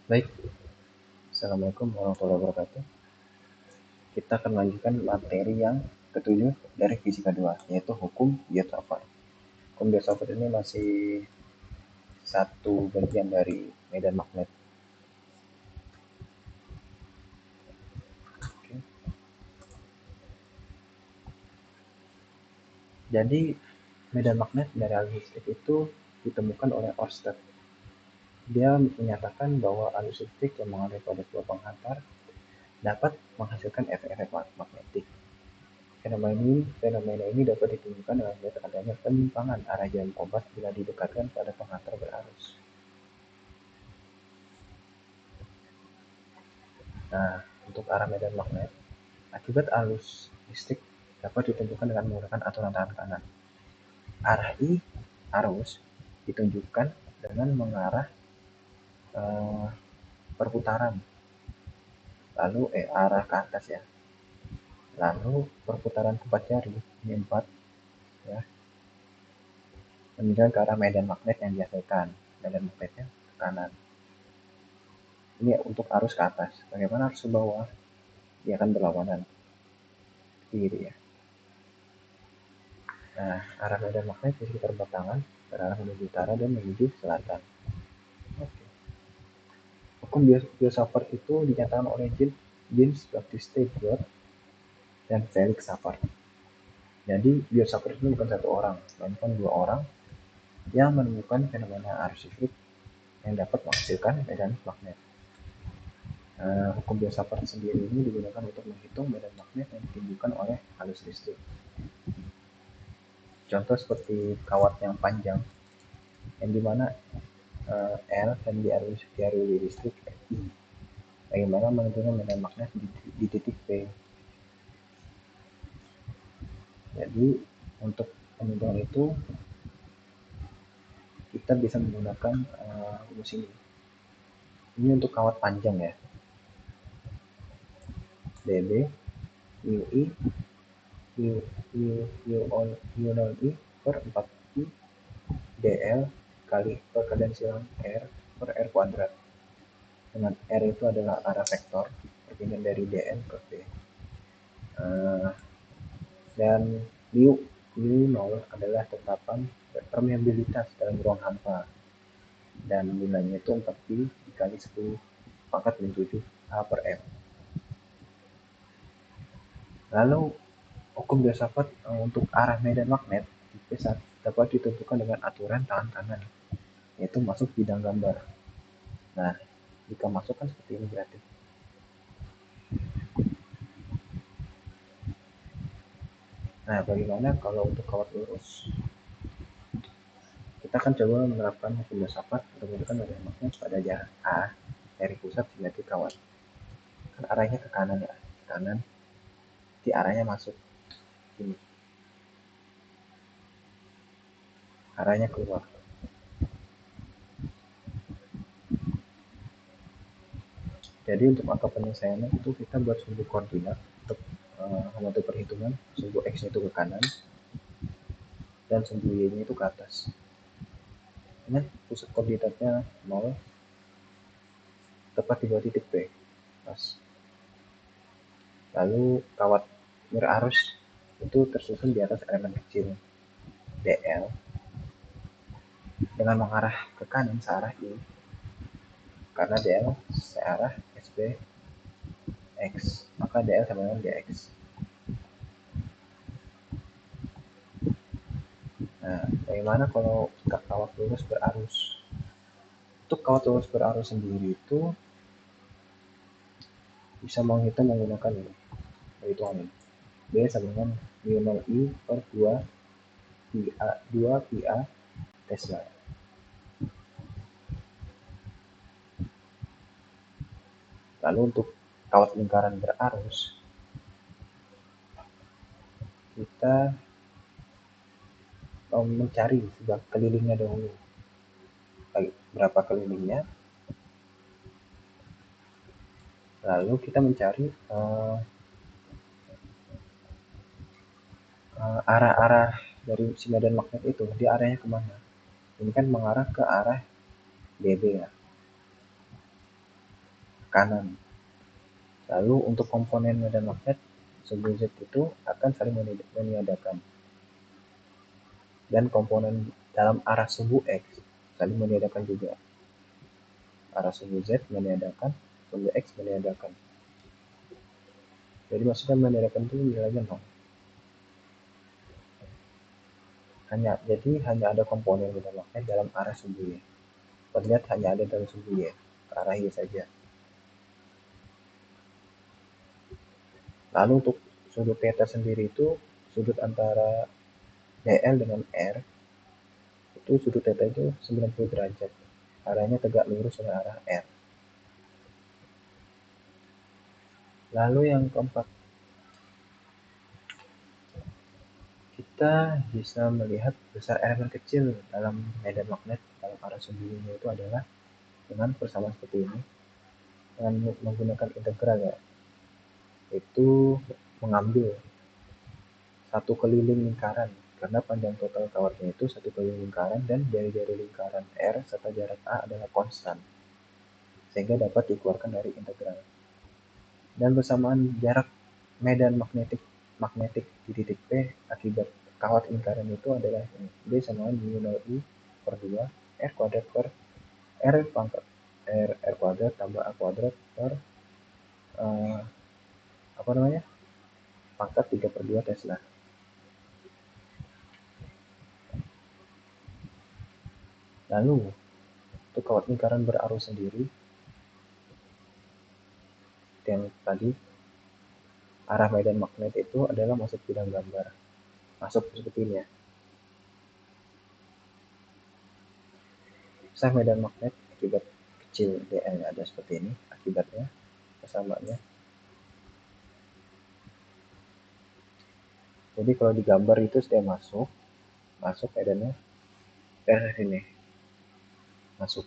Baik, Assalamualaikum warahmatullahi wabarakatuh. Kita akan melanjutkan materi yang ketujuh dari fisika 2, yaitu hukum Biot-Savart. Hukum Biot-Savart ini masih satu bagian dari medan magnet. Oke. Jadi, medan magnet dari aliran listrik itu ditemukan oleh Ørsted. Dia menyatakan bahwa arus listrik yang mengalir pada sebuah penghantar dapat menghasilkan efek-efek magnetik. Fenomena ini dapat ditunjukkan dengan melihat adanya penyimpangan arah jarum kompas bila didekatkan pada penghantar berarus. Nah, untuk arah medan magnet, akibat arus listrik dapat ditentukan dengan menggunakan aturan tangan kanan. Arah arus ditunjukkan dengan mengarah perputaran, lalu arah ke atas ya. Lalu perputaran 4 jari, ini 4 ya, menunjukkan ke arah medan magnet yang dihasilkan. Medan magnetnya ke kanan. Ini untuk arus ke atas. Bagaimana arus ke bawah? Dia akan berlawanan. Kiri ya. Nah, arah medan magnet di sekitar batangan berarah menuju utara dan menuju selatan. Oke. Hukum Biot-Savart itu dinyatakan oleh James Baptiste Biot dan Felix Savart. Jadi Biot-Savart itu bukan satu orang, melainkan 2 orang yang menemukan fenomena arus listrik yang dapat menghasilkan medan magnet. Hukum Biot-Savart sendiri ini digunakan untuk menghitung medan magnet yang ditimbulkan oleh arus listrik. Contoh seperti kawat yang panjang, yang dimana L dan diarus listrik I. Bagaimana menentukan medan magnet di titik P. Jadi untuk penentuan itu kita bisa menggunakan rumus ini. Ini untuk kawat panjang ya. dB UI U0I per 4I dL kali perkadensian R per R kuadrat. Dengan R itu adalah arah vektor perpindahan dari dN ke V. Dan U0 adalah tetapan permeabilitas dalam ruang hampa. Dan nilainya itu 4pi dikali 10 pangkat 7 A per M. Lalu hukum Biot-Savart untuk arah medan magnet di P1 dapat ditentukan dengan aturan tangan kanan, yaitu masuk bidang gambar. Nah, jika masuk kan seperti ini berarti. Nah, bagaimana kalau untuk kawat lurus? Kita akan coba menerapkan hukum Biot-Savart untuk menggunakan medan magnet pada jarak A dari pusat hingga titik kawat. Kan arahnya ke kanan ya, ke kanan. Di arahnya masuk ini. Arahnya keluar. Jadi untuk angka penyelesaiannya itu kita buat sumbu koordinat untuk membantu perhitungan. Sumbu X itu ke kanan dan sumbu Y-nya itu ke atas. Ini pusat koordinatnya 0 tepat di bawah titik P. Pas. Lalu kawat berarus itu tersusun di atas elemen kecil dl dengan mengarah ke kanan searah I, karena dl searah SB X, maka dl sama dengan dx. Nah, bagaimana kalau kawat lurus berarus? Untuk kawat lurus berarus sendiri itu bisa menghitung menggunakan ini, perhitungan ini. B sama dengan mu0I per 2 pi A Tesla. Lalu untuk kawat lingkaran berarus, kita mencari kelilingnya dahulu. Berapa kelilingnya? Lalu kita mencari arah-arah dari si medan magnet itu, dia arahnya kemana? Ini kan mengarah ke arah dB ya. kanan. Lalu untuk komponen medan magnet sumbu Z itu akan saling meniadakan, dan komponen dalam arah sumbu X saling meniadakan juga. Arah sumbu Z meniadakan, sumbu X meniadakan. Jadi maksudnya meniadakan itu nilainya 0. Jadi hanya ada komponen medan magnet dalam arah sumbu Y. Terlihat hanya ada dalam sumbu Y, ke arah Y saja. Lalu untuk sudut theta sendiri itu sudut antara DL dengan R, itu sudut theta itu 90 derajat. Arahnya tegak lurus dengan arah R. Lalu yang keempat, kita bisa melihat besar elemen kecil dalam medan magnet dalam arah sumbunya itu adalah dengan persamaan seperti ini, dengan menggunakan integral ya, itu mengambil satu keliling lingkaran, karena panjang total kawatnya itu satu keliling lingkaran dan jari-jari lingkaran R serta jarak A adalah konstan, sehingga dapat dikeluarkan dari integral. Dan bersamaan jarak medan magnetik di titik P akibat kawat lingkaran itu adalah ini. B sama mu 0 I per 2 R kuadrat per R pangkat R kuadrat tambah A kuadrat per pangkat 3/2 Tesla. Lalu untuk kawat lingkaran berarus sendiri, yang tadi arah medan magnet itu adalah masuk bidang gambar, masuk seperti ini ya. Besar medan magnet akibat kecil dl ada seperti ini akibatnya, persamaannya. Jadi kalau digambar itu sudah masuk medannya dari sini masuk.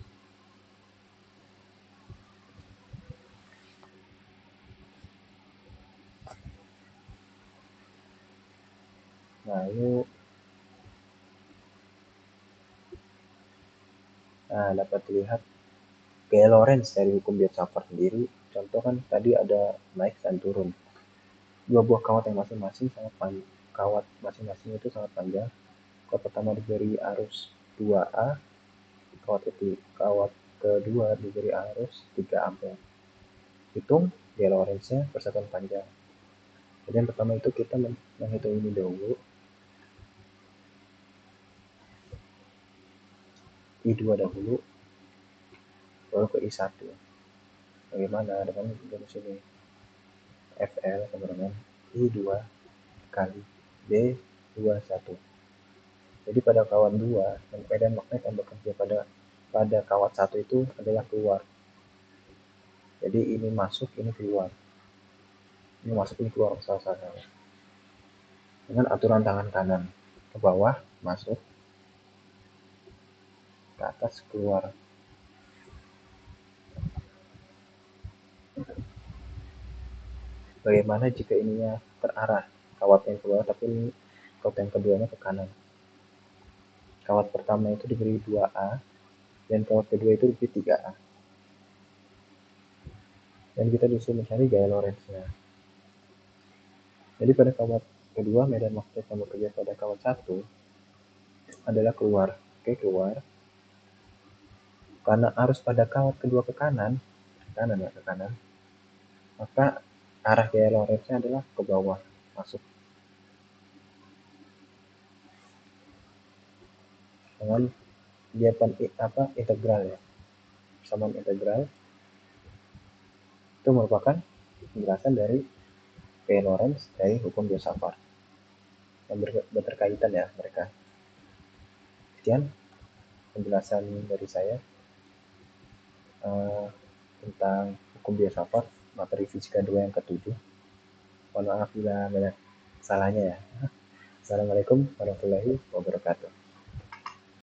Lalu dapat dilihat gaya Lorentz dari hukum Biot-Savart sendiri. Contoh kan tadi ada naik dan turun. Dua buah kawat yang masing-masing sangat panjang. Kawat masing-masing itu sangat panjang. Kawat pertama diberi arus 2A, kawat kedua diberi arus 3 ampere. Hitung gaya Lorentz-nya persatuan panjang. Jadi yang pertama itu kita menghitung ini dahulu. I2 dahulu, baru ke I1. Bagaimana dengan rumus ini? FL sama dengan I2 kali B21. Jadi pada kawat 2, medan magnet yang bekerja pada kawat 1 itu adalah keluar. Jadi ini masuk, ini keluar. Ini masuk, ini keluar, sama-sama. Dengan aturan tangan kanan, ke bawah masuk, ke atas keluar. Bagaimana jika ininya terarah, kawat yang keluar tapi kawat yang keduanya ke kanan? Kawat pertama itu diberi 2A dan kawat kedua itu diberi 3A. Dan kita disuruh mencari gaya Lorentz-nya. Jadi pada kawat kedua, medan magnet yang bekerja pada kawat 1 adalah keluar. Oke, keluar. Karena arus pada kawat kedua ke kanan, maka arah gaya Lorentz-nya adalah ke bawah, masuk. Dengan dia integral ya. Persamaan integral itu merupakan penjelasan dari gaya Lorentz dari hukum Biot-Savart yang berkaitan ya mereka. Sekian penjelasan dari saya tentang hukum Biot-Savart materi fisika 2 yang ke-7. Mohon maaf bila banyak salahnya ya. Assalamualaikum warahmatullahi wabarakatuh.